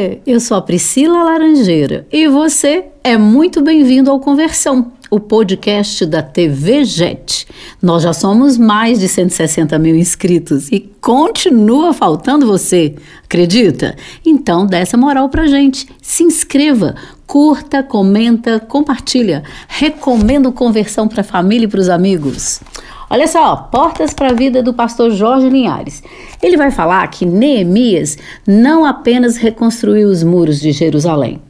Oiê, eu sou a Priscila Laranjeira e você é muito bem-vindo ao Conversão, o podcast da TV JET. Nós já somos mais de 160 mil inscritos e continua faltando você, acredita? Então dá essa moral pra gente, se inscreva, curta, comenta, compartilha, recomendo Conversão pra família e pros amigos. Olha só, portas para a vida do pastor Jorge Linhares. Ele vai falar que Neemias não apenas reconstruiu os muros de Jerusalém,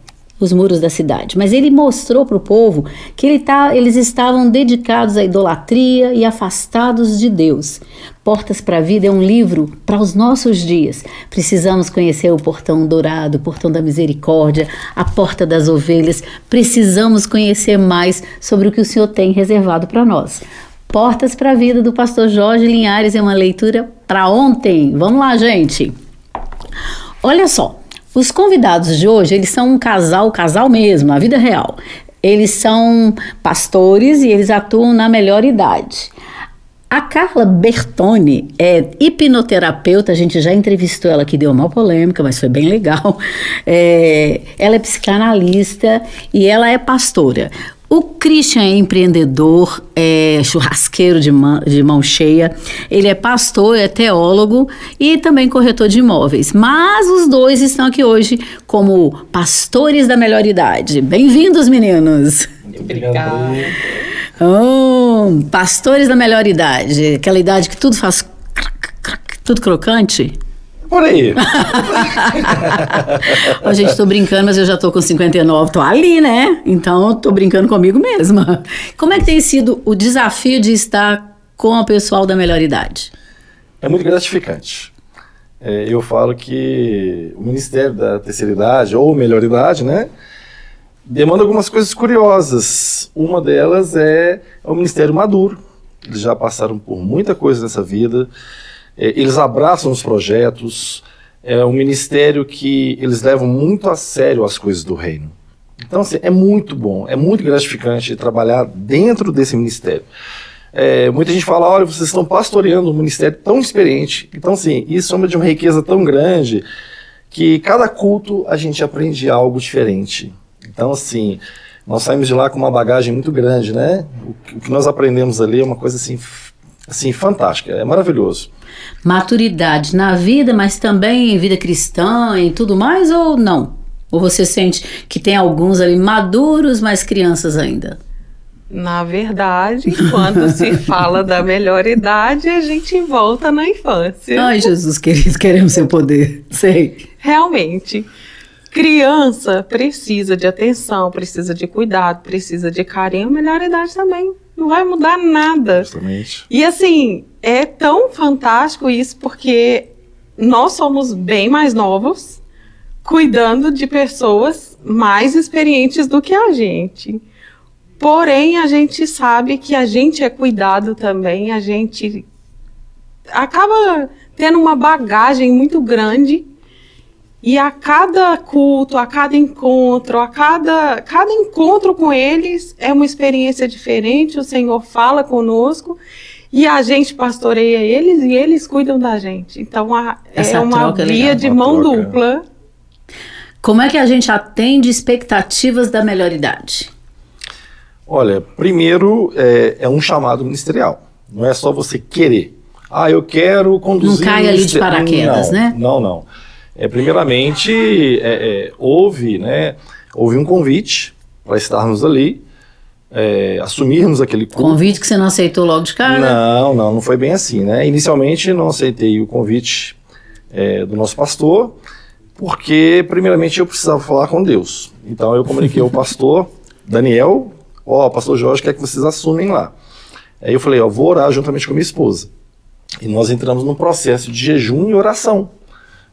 os muros da cidade, mas ele mostrou para o povo que eles estavam dedicados à idolatria e afastados de Deus. Portas para a Vida é um livro para os nossos dias. Precisamos conhecer o portão dourado, o portão da misericórdia, a porta das ovelhas. Precisamos conhecer mais sobre o que o Senhor tem reservado para nós. Portas para a Vida do pastor Jorge Linhares é uma leitura para ontem. Vamos lá, gente. Olha só, os convidados de hoje, eles são um casal mesmo, na vida real. Eles são pastores e eles atuam na melhor idade. A Carla Bertoni é hipnoterapeuta, a gente já entrevistou ela aqui, deu uma polêmica, mas foi bem legal. Ela é psicanalista e ela é pastora. O Christian é empreendedor, é churrasqueiro de mão cheia, ele é pastor, é teólogo e também corretor de imóveis. Mas os dois estão aqui hoje como pastores da melhor idade. Bem-vindos, meninos! Obrigado. Pastores da melhor idade, aquela idade que tudo faz tudo crocante. Por aí. Ó, gente, tô brincando, mas eu já tô com 59, tô ali, né? Então, tô brincando comigo mesma. Como é que tem sido o desafio de estar com o pessoal da melhor idade? É muito gratificante. Eu falo que o Ministério da Terceira Idade, ou Melhor Idade, né? Demanda algumas coisas curiosas. Uma delas é o Ministério maduro. Eles já passaram por muita coisa nessa vida. Eles abraçam os projetos, é um ministério que eles levam muito a sério as coisas do reino. Então, assim, é muito bom, é muito gratificante trabalhar dentro desse ministério. Muita gente fala, olha, vocês estão pastoreando um ministério tão experiente. Então, assim, isso é de uma riqueza tão grande que cada culto a gente aprende algo diferente. Então, assim, nós saímos de lá com uma bagagem muito grande, né? O que nós aprendemos ali é uma coisa assim fantástica, é maravilhoso. Maturidade na vida, mas também em vida cristã e tudo mais, ou não? Ou você sente que tem alguns ali maduros, mas crianças ainda? Na verdade, quando se fala da melhor idade, a gente volta na infância. Ai, Jesus querido, queremos seu poder, sei. Realmente, criança precisa de atenção, precisa de cuidado, precisa de carinho, a melhor idade também. Não vai mudar nada. Justamente. E assim, é tão fantástico isso porque nós somos bem mais novos, cuidando de pessoas mais experientes do que a gente. Porém, a gente sabe que a gente é cuidado também, a gente acaba tendo uma bagagem muito grande. E a cada culto, a cada encontro, cada encontro com eles é uma experiência diferente, o Senhor fala conosco e a gente pastoreia eles e eles cuidam da gente. Então é uma via de mão dupla. Como é que a gente atende expectativas da melhor idade? Olha, primeiro é um chamado ministerial, não é só você querer. Eu quero conduzir... Não cai ali de paraquedas, né? Não. Primeiramente, houve um convite para estarmos ali, assumirmos aquele culto. Convite que você não aceitou logo de cara? Não foi bem assim, né? Inicialmente, não aceitei o convite do nosso pastor, porque, primeiramente, eu precisava falar com Deus. Então, eu comuniquei ao pastor Daniel, pastor Jorge, quer que vocês assumem lá. Aí eu falei, vou orar juntamente com minha esposa. E nós entramos num processo de jejum e oração.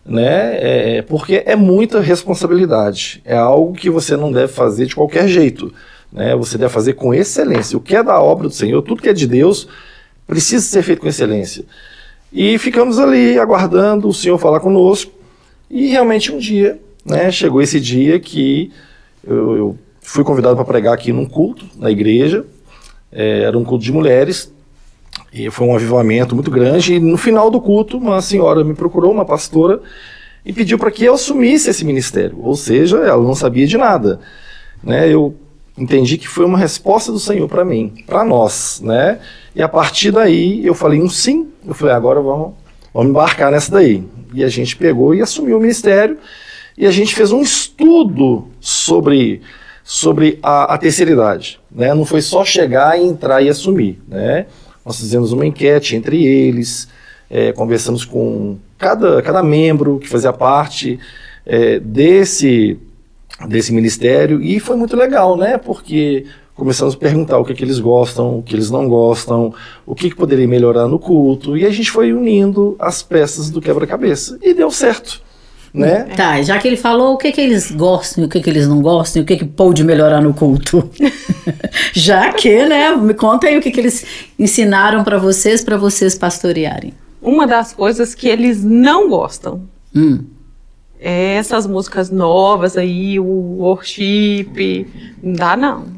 Né? Porque é muita responsabilidade, é algo que você não deve fazer de qualquer jeito, né? Você deve fazer com excelência. O que é da obra do Senhor, tudo que é de Deus, precisa ser feito com excelência. E ficamos ali aguardando o Senhor falar conosco, e realmente um dia, né, chegou esse dia que eu fui convidado para pregar aqui num culto, na igreja, era um culto de mulheres, e foi um avivamento muito grande, e no final do culto, uma senhora me procurou, uma pastora, e pediu para que eu assumisse esse ministério, ou seja, ela não sabia de nada, né? Eu entendi que foi uma resposta do Senhor para mim, para nós, né? E a partir daí eu falei um sim, eu falei, agora vamos embarcar nessa daí. E a gente pegou e assumiu o ministério, e a gente fez um estudo sobre a terceira idade, né? Não foi só chegar, entrar e assumir, né? Nós fizemos uma enquete entre eles, conversamos com cada membro que fazia parte desse ministério, e foi muito legal, né? Porque começamos a perguntar o que eles gostam, o que eles não gostam, o que poderia melhorar no culto, e a gente foi unindo as peças do quebra-cabeça, e deu certo, né? Tá, já que ele falou o que eles gostam e o que eles não gostam, e o que pode melhorar no culto. Já que, né, me conta aí o que eles ensinaram para vocês pastorearem. Uma das coisas que eles não gostam é essas músicas novas aí, o worship, não dá não.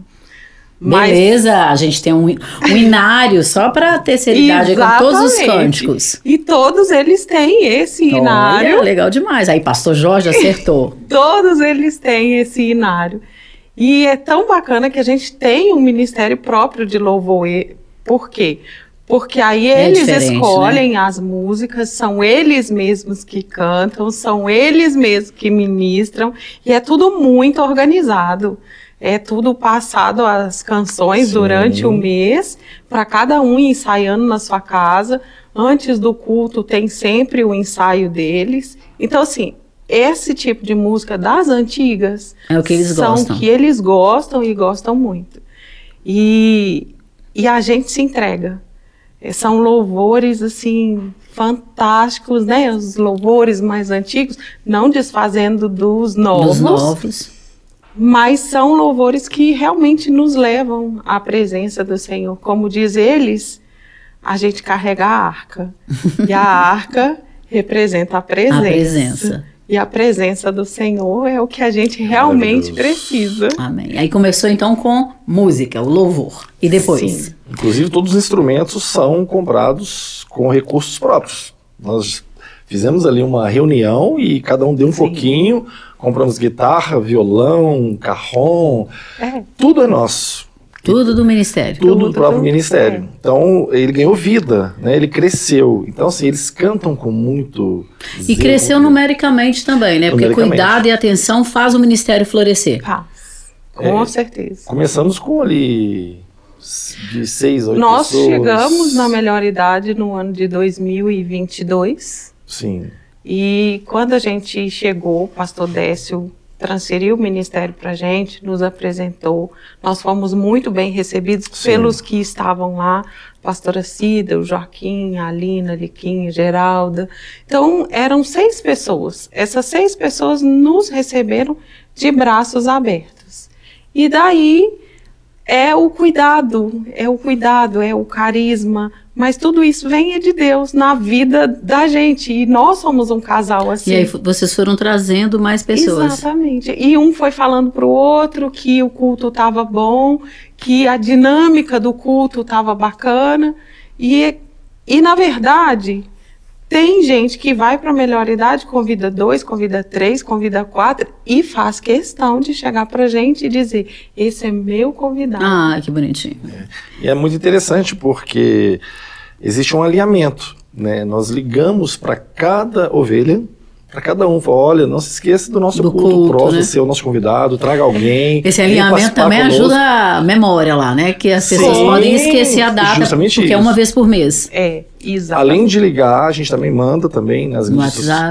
Beleza, a gente tem um inário só para a terceira idade, com todos os cânticos. E todos eles têm esse inário. Olha, legal demais. Aí, pastor Jorge acertou. Todos eles têm esse inário. E é tão bacana que a gente tem um ministério próprio de louvor. Por quê? Porque aí eles escolhem, né, as músicas, são eles mesmos que cantam, são eles mesmos que ministram, e é tudo muito organizado. É tudo passado, as canções, durante o mês, para cada um ensaiando na sua casa. Antes do culto tem sempre o ensaio deles. Então, assim, esse tipo de música das antigas é o que eles são gostam. Que eles gostam e gostam muito. E a gente se entrega. São louvores, assim, fantásticos, né? Os louvores mais antigos, não desfazendo dos novos. Mas são louvores que realmente nos levam à presença do Senhor. Como diz eles, a gente carrega a arca. E a arca representa a presença. E a presença do Senhor é o que a gente realmente precisa. Amém. Aí começou então com música, o louvor. E depois? Sim. Inclusive todos os instrumentos são comprados com recursos próprios. Nós fizemos ali uma reunião e cada um deu um pouquinho. Compramos guitarra, violão, carrom, tudo é nosso. Tudo do ministério. Tudo do próprio ministério. Então, ele ganhou vida, né? Ele cresceu. Então, assim, eles cantam com muito zelo. E cresceu numericamente também, né? Porque cuidado e atenção faz o ministério florescer. Com certeza. Começamos com ali de 6 a 8 Nós pessoas. chegamos na melhor idade no ano de 2022. Sim. E quando a gente chegou, o pastor Décio transferiu o ministério para a gente, nos apresentou. Nós fomos muito bem recebidos pelos que estavam lá, a pastora Cida, o Joaquim, a Alina, a Liquinha, a Geralda. Então, eram 6 pessoas. Essas 6 pessoas nos receberam de braços abertos. E daí é o cuidado, é o carisma, mas tudo isso vem de Deus na vida da gente, e nós somos um casal assim. E aí vocês foram trazendo mais pessoas. Exatamente, e um foi falando para o outro que o culto estava bom, que a dinâmica do culto estava bacana, e na verdade, tem gente que vai para a melhor idade, convida 2, convida 3, convida 4 e faz questão de chegar para a gente e dizer, esse é meu convidado. Ah, que bonitinho. E é muito interessante porque existe um alinhamento, né? Nós ligamos para cada ovelha, para cada um, olha, não se esqueça do nosso culto próximo, né? Ser o nosso convidado, traga alguém. Esse alinhamento também ajuda a memória lá, né? Que as pessoas podem esquecer a data, porque é uma vez por mês. Exatamente. Além de ligar, a gente também manda também no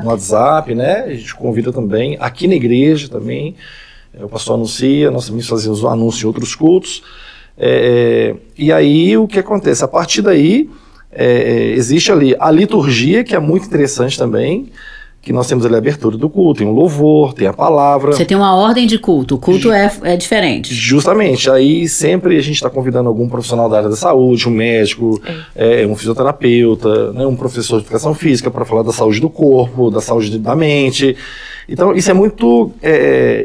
WhatsApp, né? A gente convida também, aqui na igreja também, o pastor anuncia, nós também fazemos o anúncio em outros cultos. E aí, o que acontece? A partir daí, existe ali a liturgia, que é muito interessante também, que nós temos ali a abertura do culto, tem um louvor, tem a palavra. Você tem uma ordem de culto, o culto é diferente. Justamente, aí sempre a gente está convidando algum profissional da área da saúde, um médico, um fisioterapeuta, né, um professor de educação física para falar da saúde do corpo, da saúde da mente. Então isso é muito,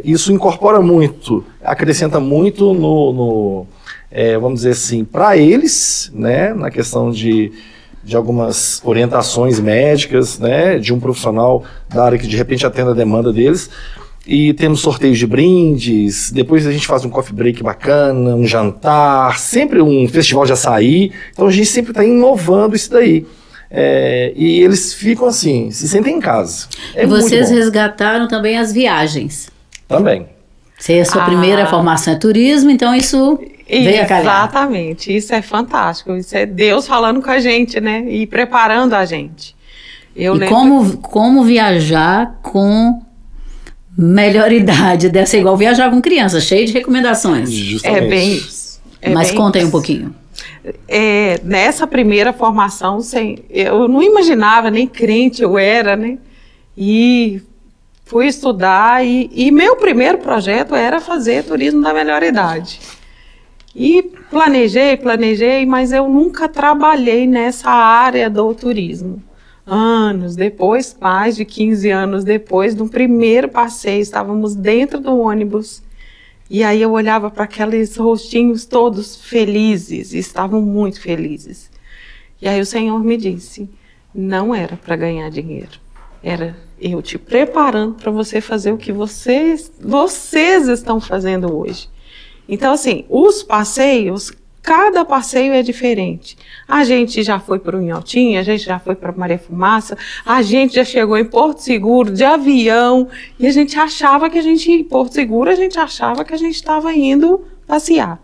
isso incorpora muito, acrescenta muito vamos dizer assim, para eles, né, na questão de de algumas orientações médicas, né, de um profissional da área que de repente atenda a demanda deles. E temos sorteios de brindes, depois a gente faz um coffee break bacana, um jantar, sempre um festival de açaí. Então a gente sempre está inovando isso daí. E eles ficam assim, se sentem em casa. E vocês resgataram também as viagens. Também. Se a sua primeira formação é turismo, então isso veio a calhar. Exatamente, isso é fantástico. Isso é Deus falando com a gente, né? E preparando a gente. Como viajar com melhor idade? Deve ser igual viajar com criança, cheio de recomendações. Justamente. É bem isso. Mas conta aí um pouquinho. Nessa primeira formação, eu não imaginava, nem crente eu era, né? E fui estudar e meu primeiro projeto era fazer turismo da melhor idade. E planejei, mas eu nunca trabalhei nessa área do turismo. Anos depois, mais de 15 anos depois, no primeiro passeio, estávamos dentro do ônibus. E aí eu olhava para aqueles rostinhos todos felizes, e estavam muito felizes. E aí o Senhor me disse, não era para ganhar dinheiro, era eu te preparando para você fazer o que vocês estão fazendo hoje. Então assim, os passeios, cada passeio é diferente. A gente já foi para o Inhotim, a gente já foi para Maria Fumaça, a gente já chegou em Porto Seguro de avião, e a gente achava que a gente ia em Porto Seguro, a gente achava que a gente estava indo passear.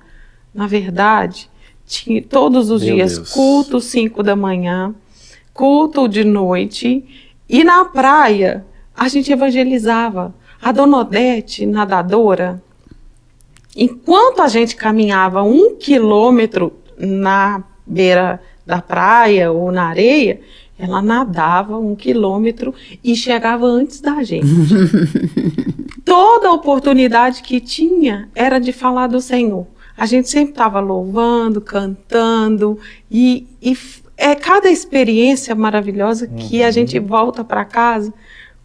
Na verdade, tinha todos os dias culto 5 da manhã, culto de noite, e na praia a gente evangelizava. A Dona Odete, nadadora, enquanto a gente caminhava 1 quilômetro na beira da praia ou na areia, ela nadava 1 quilômetro e chegava antes da gente. Toda oportunidade que tinha era de falar do Senhor. A gente sempre estava louvando, cantando, e é cada experiência maravilhosa que a gente volta para casa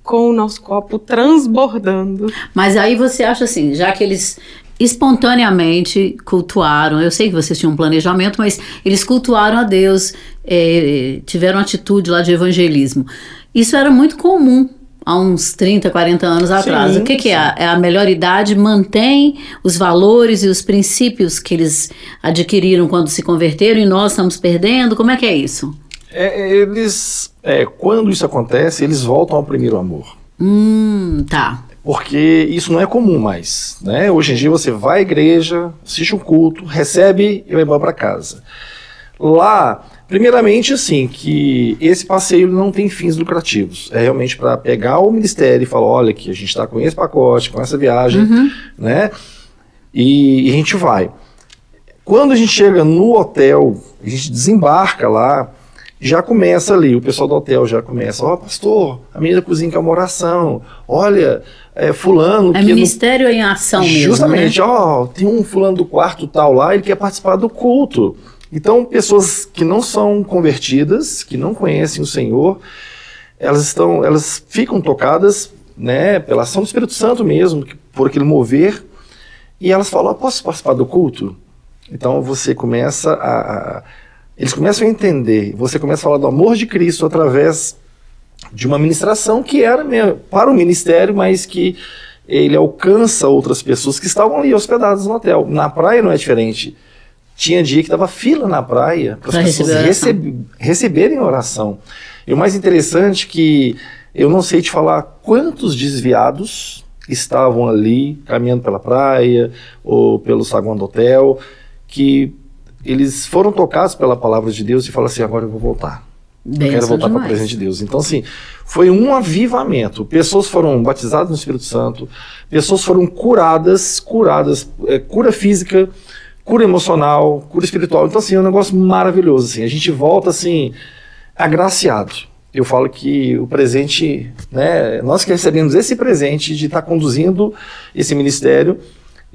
com o nosso copo transbordando. Mas aí você acha assim, já que eles espontaneamente cultuaram, eu sei que vocês tinham um planejamento, mas eles cultuaram a Deus, tiveram atitude lá de evangelismo. Isso era muito comum há uns 30, 40 anos atrás. Sim, o que é? A melhor idade mantém os valores e os princípios que eles adquiriram quando se converteram e nós estamos perdendo? Como é que é isso? Quando isso acontece, eles voltam ao primeiro amor. Tá. Porque isso não é comum mais, né? Hoje em dia você vai à igreja, assiste um culto, recebe e vai embora para casa. Lá, primeiramente assim, que esse passeio não tem fins lucrativos. É realmente para pegar o ministério e falar, olha que a gente está com esse pacote, com essa viagem, né? E a gente vai. Quando a gente chega no hotel, a gente desembarca lá, já começa ali, o pessoal do hotel já começa, pastor, a menina cozinha que é uma oração, olha, fulano... É ministério em ação mesmo, justamente, né? Tem um fulano do quarto tal lá, ele quer participar do culto. Então, pessoas que não são convertidas, que não conhecem o Senhor, elas ficam tocadas, né, pela ação do Espírito Santo mesmo, por aquele mover, e elas falam, posso participar do culto? Então, você começa eles começam a entender, você começa a falar do amor de Cristo através de uma ministração que era para o ministério, mas que ele alcança outras pessoas que estavam ali hospedadas no hotel. Na praia não é diferente. Tinha dia que dava fila na praia para as pessoas receberem oração. E o mais interessante é que eu não sei te falar quantos desviados estavam ali caminhando pela praia ou pelo saguão do hotel, que eles foram tocados pela palavra de Deus e falaram assim, agora eu vou voltar. Eu quero voltar para a presença de Deus. Então, assim, foi um avivamento. Pessoas foram batizadas no Espírito Santo, pessoas foram curadas, cura física, cura emocional, cura espiritual. Então, assim, é um negócio maravilhoso. Assim, a gente volta, assim, agraciado. Eu falo que o presente, né, nós que recebemos esse presente de estar conduzindo esse ministério,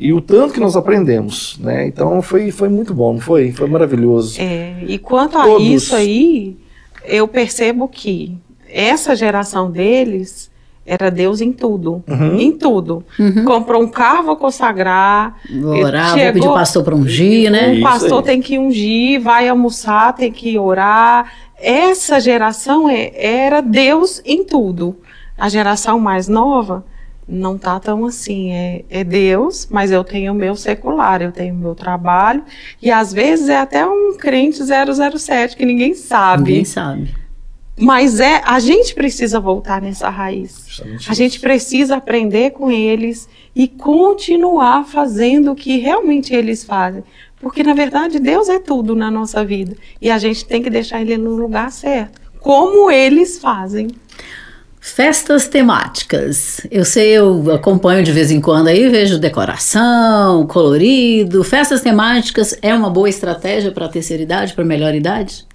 e o tanto que nós aprendemos, né? Então foi muito bom, não foi? Foi maravilhoso. E quanto a isso aí, eu percebo que essa geração deles era Deus em tudo, em tudo. Comprou um carro, vou consagrar. Vou orar, vou pedir pastor para ungir, né? O pastor tem que ungir, vai almoçar, tem que orar. Essa geração era Deus em tudo. A geração mais nova não tá tão assim, é Deus, mas eu tenho o meu secular, eu tenho o meu trabalho, e às vezes é até um crente 007, que ninguém sabe. Ninguém sabe. Mas a gente precisa voltar nessa raiz. Justamente a gente precisa aprender com eles e continuar fazendo o que realmente eles fazem. Porque, na verdade, Deus é tudo na nossa vida. E a gente tem que deixar ele no lugar certo. Como eles fazem. Festas temáticas. Eu sei, eu acompanho de vez em quando aí, vejo decoração, colorido. Festas temáticas é uma boa estratégia para a terceira idade, para a melhor idade?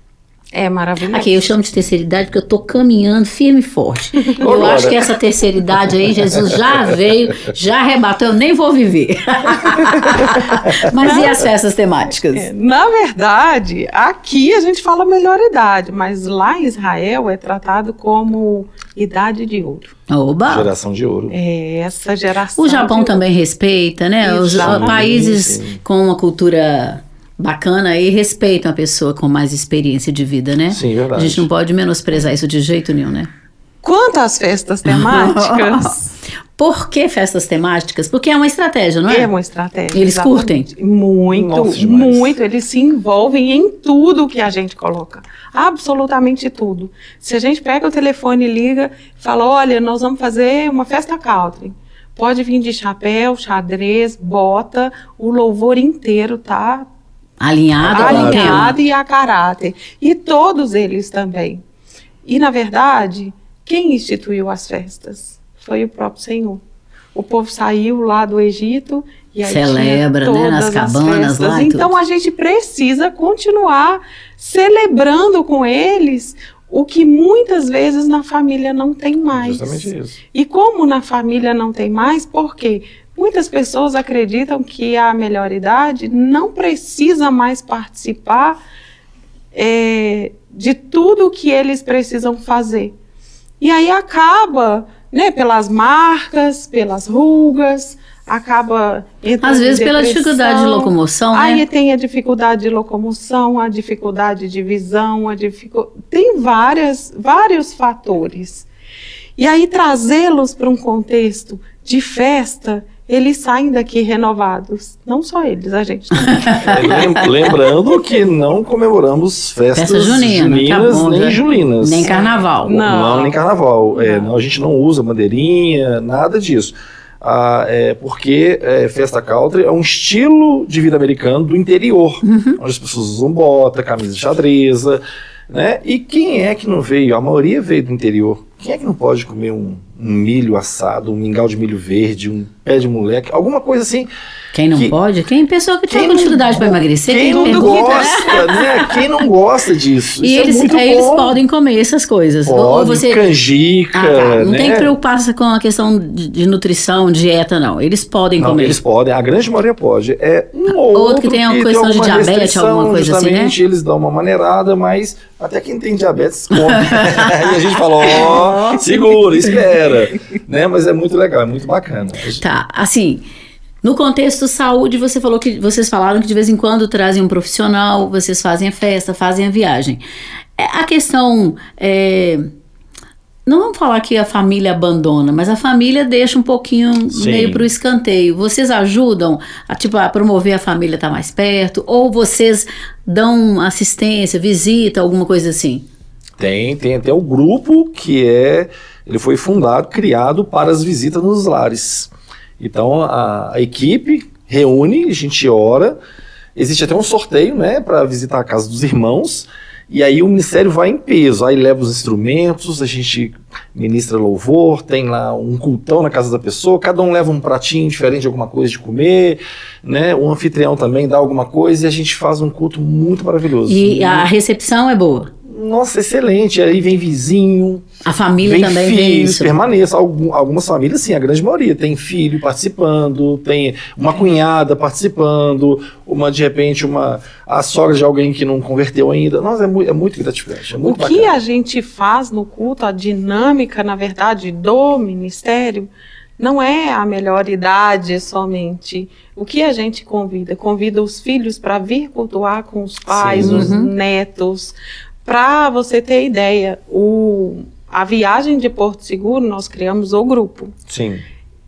É maravilhoso. Aqui eu chamo de terceira idade porque eu tô caminhando firme e forte. Eu acho que essa terceira idade aí, Jesus já veio, já arrebatou, eu nem vou viver. Mas e as festas temáticas? Na verdade, aqui a gente fala melhor idade, mas lá em Israel é tratado como idade de ouro. Oba! Geração de ouro. É essa geração. O Japão também respeita, né? Os países sim. com uma cultura bacana aí respeitam a pessoa com mais experiência de vida, né? Sim, verdade. A gente não pode menosprezar isso de jeito nenhum, né? Quanto às festas temáticas... Por que festas temáticas? Porque é uma estratégia, não é? É uma estratégia. Eles curtem? Muito, Nossa, muito. Eles se envolvem em tudo que a gente coloca. Absolutamente tudo. Se a gente pega o telefone e liga e fala, olha, nós vamos fazer uma festa country. Pode vir de chapéu, xadrez, bota, o louvor inteiro, tá? Alinhado E a caráter. E todos eles também. E, na verdade, quem instituiu as festas? Foi o próprio Senhor. O povo saiu lá do Egito e aí celebra, né, nas cabanas lá e então tudo. a gente precisa continuar celebrando com eles o que muitas vezes na família não tem mais. Justamente isso. E como na família não tem mais, por quê? Muitas pessoas acreditam que a melhor idade não precisa mais participar de tudo que eles precisam fazer. E aí acaba, né, pelas marcas, pelas rugas, acaba entrando às vezes em pela depressão. dificuldade de locomoção, Aí né? tem a dificuldade de locomoção, a dificuldade de visão, tem vários fatores. E aí trazê-los para um contexto de festa, eles saem daqui renovados. Não só eles, a gente também. Lembrando que não comemoramos festas juninas, tá bom, nem né? julinas. Nem carnaval. Não, nem carnaval. Não, a gente não usa bandeirinha, nada disso. Porque festa country é um estilo de vida americano do interior, onde as pessoas usam bota, camisa xadreza, né? E quem é que não veio? A maioria veio do interior. Quem é que não pode comer um milho assado, um mingau de milho verde, um pé de moleque, alguma coisa assim? Quem não pode? Quem pessoa que tem dificuldade para emagrecer? Quem não gosta, né? Quem não gosta disso? E isso eles podem comer essas coisas. Pode, canjica. Não né? tem que preocupar-se com a questão de nutrição, dieta, não. Eles podem comer. Eles podem, a grande maioria pode. Outro que tem uma questão de diabetes, alguma coisa assim, né? Eles dão uma maneirada, mas até quem tem diabetes come. E a gente fala, segura, espera. Né? Mas é muito legal, é muito bacana. Tá, assim... No contexto saúde, vocês falaram que de vez em quando trazem um profissional, vocês fazem a festa, fazem a viagem. A questão, não vamos falar que a família abandona, mas a família deixa um pouquinho meio para o escanteio. Vocês ajudam a promover a família estar mais perto? Ou vocês dão assistência, visita, alguma coisa assim? Tem até o grupo ele foi criado para as visitas nos lares. Então a equipe reúne, a gente ora, existe até um sorteio, né, para visitar a casa dos irmãos, e aí o ministério vai em peso, aí leva os instrumentos, a gente ministra louvor, tem lá um cultão na casa da pessoa, cada um leva um pratinho diferente de alguma coisa de comer, né, o anfitrião também dá alguma coisa e a gente faz um culto muito maravilhoso. E a recepção é boa? Nossa, excelente. Aí vem vizinho. A família vem também vê filhos, isso. permaneça. Algumas famílias, sim, a grande maioria. Tem filho participando, tem uma cunhada participando, de repente, a sogra de alguém que não converteu ainda. Nossa, é muito gratificante. É muito O que bacana. a gente faz no culto, a dinâmica, na verdade, do ministério, não é a melhor idade somente. O que a gente convida? Convida os filhos para vir cultuar com os pais, Sim. os netos. Para você ter ideia, a viagem de Porto Seguro, nós criamos o grupo. Sim.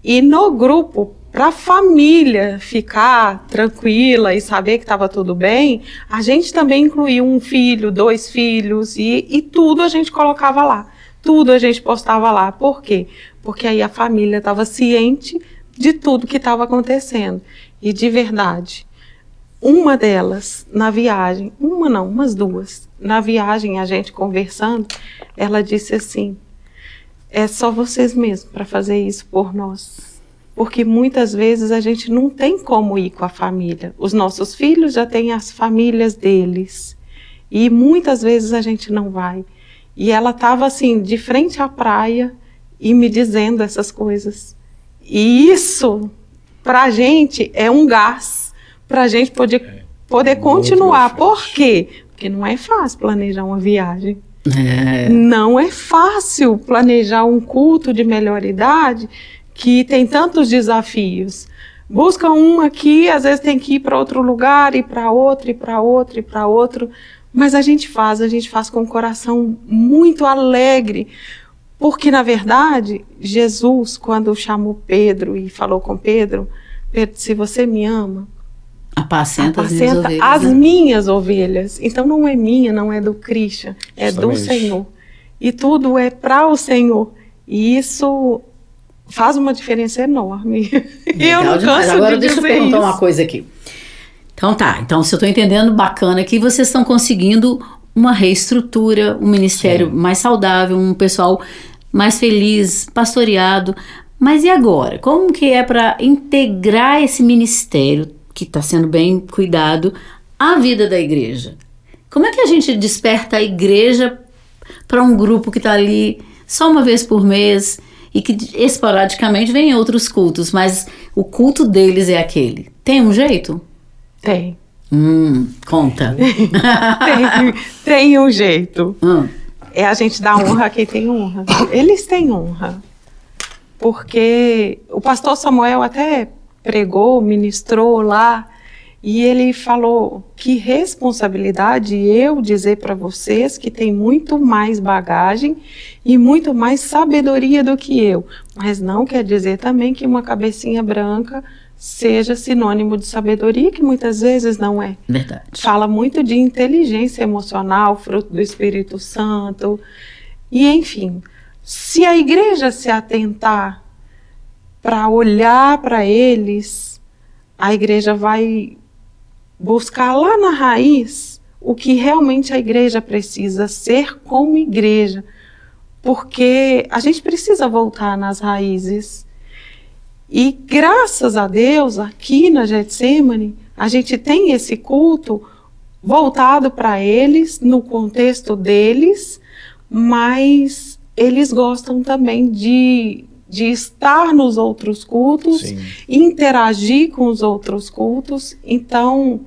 E no grupo, para a família ficar tranquila e saber que estava tudo bem, a gente também incluiu um filho, 2 filhos, e tudo a gente colocava lá. Tudo a gente postava lá. Por quê? Porque aí a família estava ciente de tudo que estava acontecendo. E de verdade, uma delas, na viagem, umas 2, na viagem, a gente conversando, ela disse assim, é só vocês mesmos para fazer isso por nós. Porque muitas vezes a gente não tem como ir com a família. Os nossos filhos já têm as famílias deles. E muitas vezes a gente não vai. E ela estava assim, de frente à praia e me dizendo essas coisas. E isso, para a gente, é um gás para a gente poder continuar. Por quê? Porque não é fácil planejar uma viagem. Não é fácil planejar um culto de melhor idade que tem tantos desafios. Busca um aqui, às vezes tem que ir para outro lugar, ir para outro, e para outro, e para outro. Mas a gente faz com o coração muito alegre, porque, na verdade, Jesus, quando chamou Pedro e falou com Pedro, Pedro, se você me ama, Apacenta as minhas ovelhas. Então não é minha, não é do Christian, é do Senhor. E tudo é para o Senhor. E isso faz uma diferença enorme. Eu não canso Agora de deixa eu dizer perguntar isso. uma coisa aqui. Então tá, então se eu estou entendendo bacana que vocês estão conseguindo uma reestrutura, um ministério mais saudável, um pessoal mais feliz, pastoreado. Mas e agora? Como que é para integrar esse ministério que está sendo bem cuidado à vida da igreja? Como é que a gente desperta a igreja para um grupo que está ali só uma vez por mês e que esporadicamente vem em outros cultos, mas o culto deles é aquele? Tem um jeito? Tem. Conta. Tem um jeito. É a gente dar honra a quem tem honra. Eles têm honra. Porque o pastor Samuel até pregou, ministrou lá, e ele falou: que responsabilidade eu dizer para vocês que tem muito mais bagagem e muito mais sabedoria do que eu. Mas não quer dizer também que uma cabecinha branca seja sinônimo de sabedoria, que muitas vezes não é. Verdade. Fala muito de inteligência emocional, fruto do Espírito Santo. E, enfim, se a igreja se atentar para olhar para eles, a igreja vai buscar lá na raiz o que realmente a igreja precisa ser como igreja. Porque a gente precisa voltar nas raízes. E graças a Deus, aqui na Getsemane, a gente tem esse culto voltado para eles, no contexto deles, mas eles gostam também de estar nos outros cultos, Sim. interagir com os outros cultos. Então,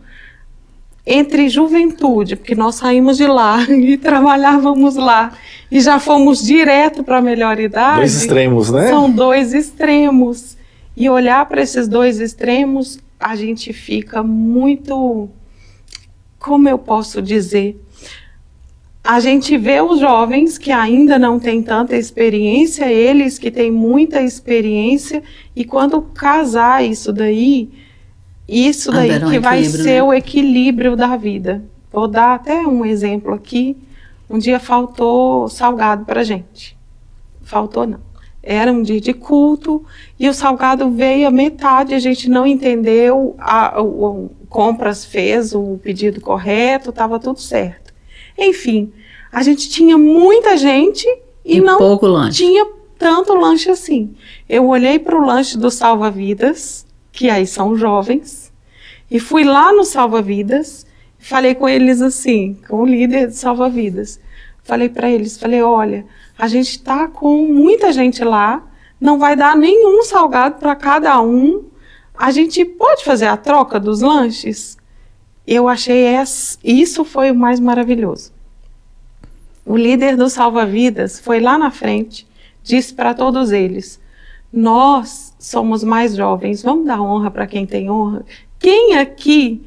entre juventude, porque nós saímos de lá e trabalhávamos lá, e já fomos direto para a melhor idade. 2 extremos, né? São 2 extremos. E olhar para esses 2 extremos, a gente fica muito, como eu posso dizer, a gente vê os jovens que ainda não têm tanta experiência, eles que têm muita experiência, e quando casar isso daí que vai ser, né, o equilíbrio da vida. Vou dar até um exemplo aqui. Um dia faltou salgado pra gente. Faltou não. Era um dia de culto e o salgado veio a metade, a gente não entendeu, o compras fez o pedido correto, estava tudo certo. Enfim, a gente tinha muita gente e não pouco lanche. Tinha tanto lanche assim. Eu olhei para o lanche do Salva-Vidas, que aí são jovens, e fui lá no Salva-Vidas Falei com eles assim, com o líder de salva-vidas. Falei para eles, olha, a gente está com muita gente lá, não vai dar nenhum salgado para cada um. A gente pode fazer a troca dos lanches? Eu achei isso foi o mais maravilhoso. O líder do salva-vidas foi lá na frente, disse para todos eles, nós somos mais jovens, vamos dar honra para quem tem honra. Quem aqui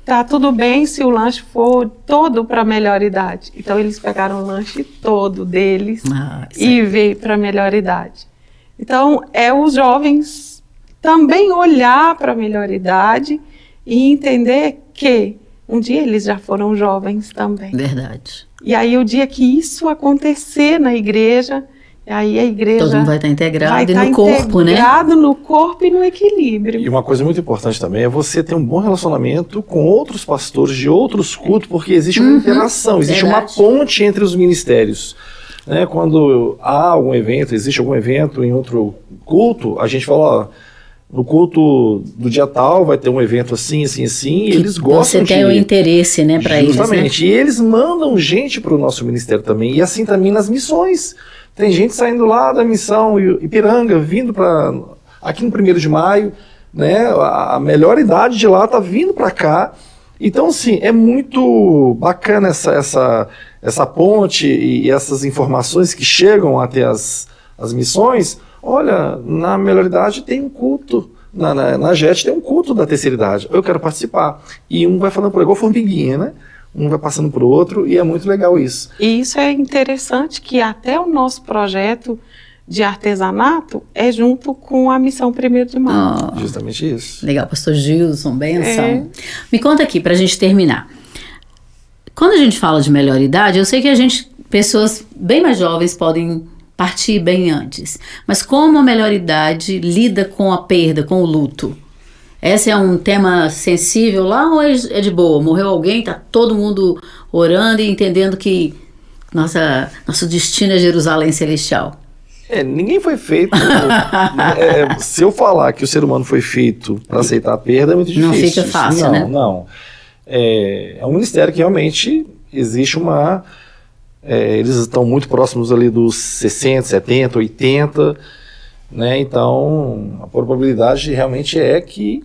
tá tudo bem se o lanche for todo para melhor idade? Então eles pegaram o lanche todo deles e veio para melhor idade. Então os jovens também olhar para a melhor idade e entender que um dia eles já foram jovens também. Verdade. E aí o dia que isso acontecer na igreja, aí a igreja todo mundo vai estar integrado no corpo, né? Integrado no corpo e no equilíbrio. E uma coisa muito importante também é você ter um bom relacionamento com outros pastores de outros cultos, porque existe uma interação, existe uma ponte entre os ministérios. Né? Quando há algum evento, existe algum evento em outro culto, a gente fala, ó, no culto do dia tal vai ter um evento assim, assim, assim, e eles gostam de... Você tem o interesse, né, para eles, né? Justamente, e eles mandam gente para o nosso ministério também, e assim também nas missões. Tem gente saindo lá da missão Ipiranga, vindo para aqui no 1º de maio, né? A melhor idade de lá está vindo para cá. Então, sim, é muito bacana essa ponte e essas informações que chegam até as missões. Olha, na melhor idade tem um culto, na JET tem um culto da terceira idade, eu quero participar. E um vai falando por igual formiguinha, né? Um vai passando para o outro e é muito legal isso. E isso é interessante que até o nosso projeto de artesanato é junto com a missão 1º de maio. Justamente isso. Legal, pastor Gilson, benção. Me conta aqui, para a gente terminar. Quando a gente fala de melhor idade, eu sei que pessoas bem mais jovens podem partir bem antes. Mas como a melhor idade lida com a perda, com o luto? Esse é um tema sensível lá ou é de boa? Morreu alguém, tá todo mundo orando e entendendo que nosso destino é Jerusalém Celestial? Ninguém foi feito... se eu falar que o ser humano foi feito para aceitar a perda, é muito difícil. Não fica fácil, né? Não. É um ministério que realmente existe uma... eles estão muito próximos ali dos 60, 70, 80, né? Então a probabilidade realmente é que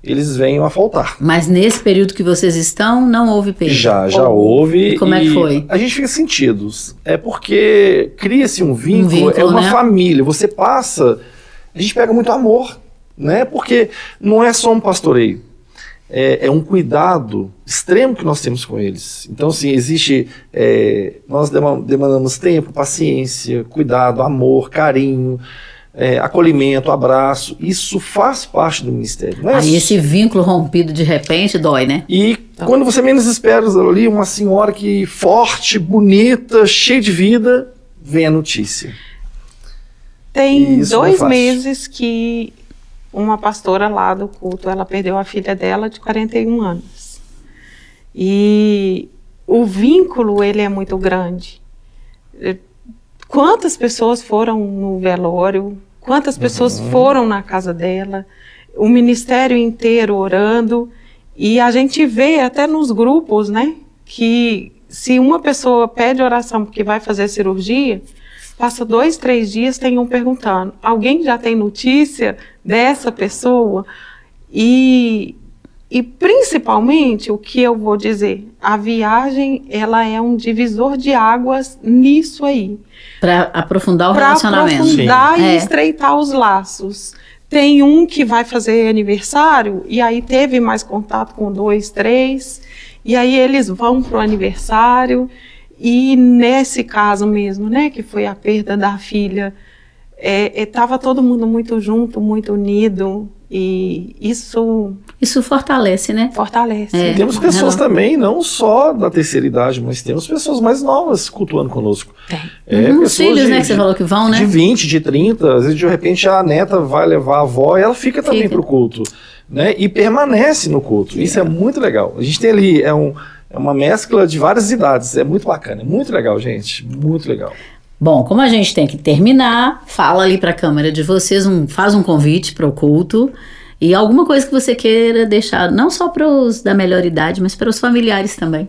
eles venham a faltar. Mas nesse período que vocês estão, não houve perda? Já houve. E como é que foi? A gente fica sentidos. É porque cria-se um vínculo, é uma família. Você passa, a gente pega muito amor, né? Porque não é só um pastoreio. É um cuidado extremo que nós temos com eles. Então, assim, existe... nós demandamos tempo, paciência, cuidado, amor, carinho, acolhimento, abraço. Isso faz parte do ministério. Não é Aí esse vínculo rompido de repente dói, né? E quando você menos espera ali, uma senhora que forte, bonita, cheia de vida, vem a notícia. Tem 2 meses que... uma pastora lá do culto, ela perdeu a filha dela de 41 anos. E o vínculo, ele é muito grande. Quantas pessoas foram no velório, quantas pessoas foram na casa dela, o ministério inteiro orando, e a gente vê até nos grupos, né, que se uma pessoa pede oração porque vai fazer cirurgia, passa 2, 3 dias, tem um perguntando, alguém já tem notícia dessa pessoa? E principalmente, o que eu vou dizer, a viagem, ela é um divisor de águas nisso aí. Para aprofundar o relacionamento. Para aprofundar e estreitar os laços. Tem um que vai fazer aniversário, e aí teve mais contato com 2, 3, e aí eles vão para o aniversário. E nesse caso mesmo, né, que foi a perda da filha, estava todo mundo muito junto, muito unido, e isso fortalece, né? Fortalece. Temos pessoas também, não só da terceira idade, mas temos pessoas mais novas cultuando conosco. Os filhos, né, que você falou que vão, né? De 20, de 30, às vezes de repente a neta vai levar a avó e ela fica também pro culto, né? E permanece no culto. Isso é muito legal. A gente tem ali, é uma mescla de várias idades, é muito bacana, é muito legal, gente, muito legal. Bom, como a gente tem que terminar, fala ali para a câmera de vocês, faz um convite para o culto E alguma coisa que você queira deixar, não só para os da melhor idade, mas para os familiares também.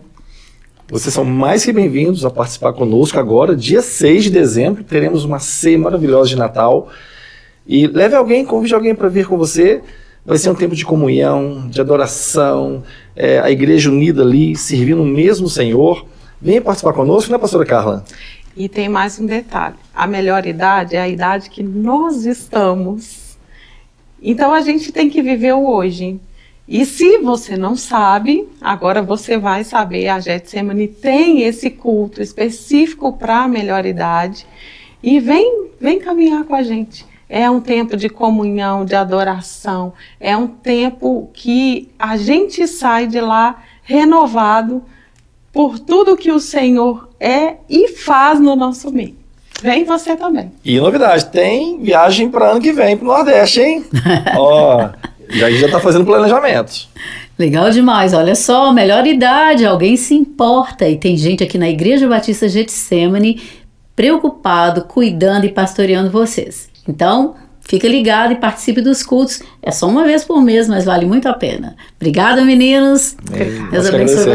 Vocês são mais que bem-vindos a participar conosco agora, dia 6 de dezembro, teremos uma ceia maravilhosa de Natal. E leve alguém, convide alguém para vir com você. Vai ser um tempo de comunhão, de adoração, a igreja unida ali, servindo o mesmo Senhor. Venha participar conosco, né, pastora Carla? E tem mais um detalhe. A melhor idade é a idade que nós estamos. Então a gente tem que viver o hoje. E se você não sabe, agora você vai saber. A Getsemane tem esse culto específico para a melhor idade. E vem caminhar com a gente. É um tempo de comunhão, de adoração. É um tempo que a gente sai de lá renovado por tudo que o Senhor é e faz no nosso meio. Vem você também. E novidade, tem viagem para ano que vem para o Nordeste, hein? Ó, já está fazendo planejamento. Legal demais, olha só, melhor idade, alguém se importa. E tem gente aqui na Igreja Batista Getsemane preocupado, cuidando e pastoreando vocês. Então, fica ligado e participe dos cultos. É só uma vez por mês, mas vale muito a pena. Obrigada, meninos. Deus abençoe.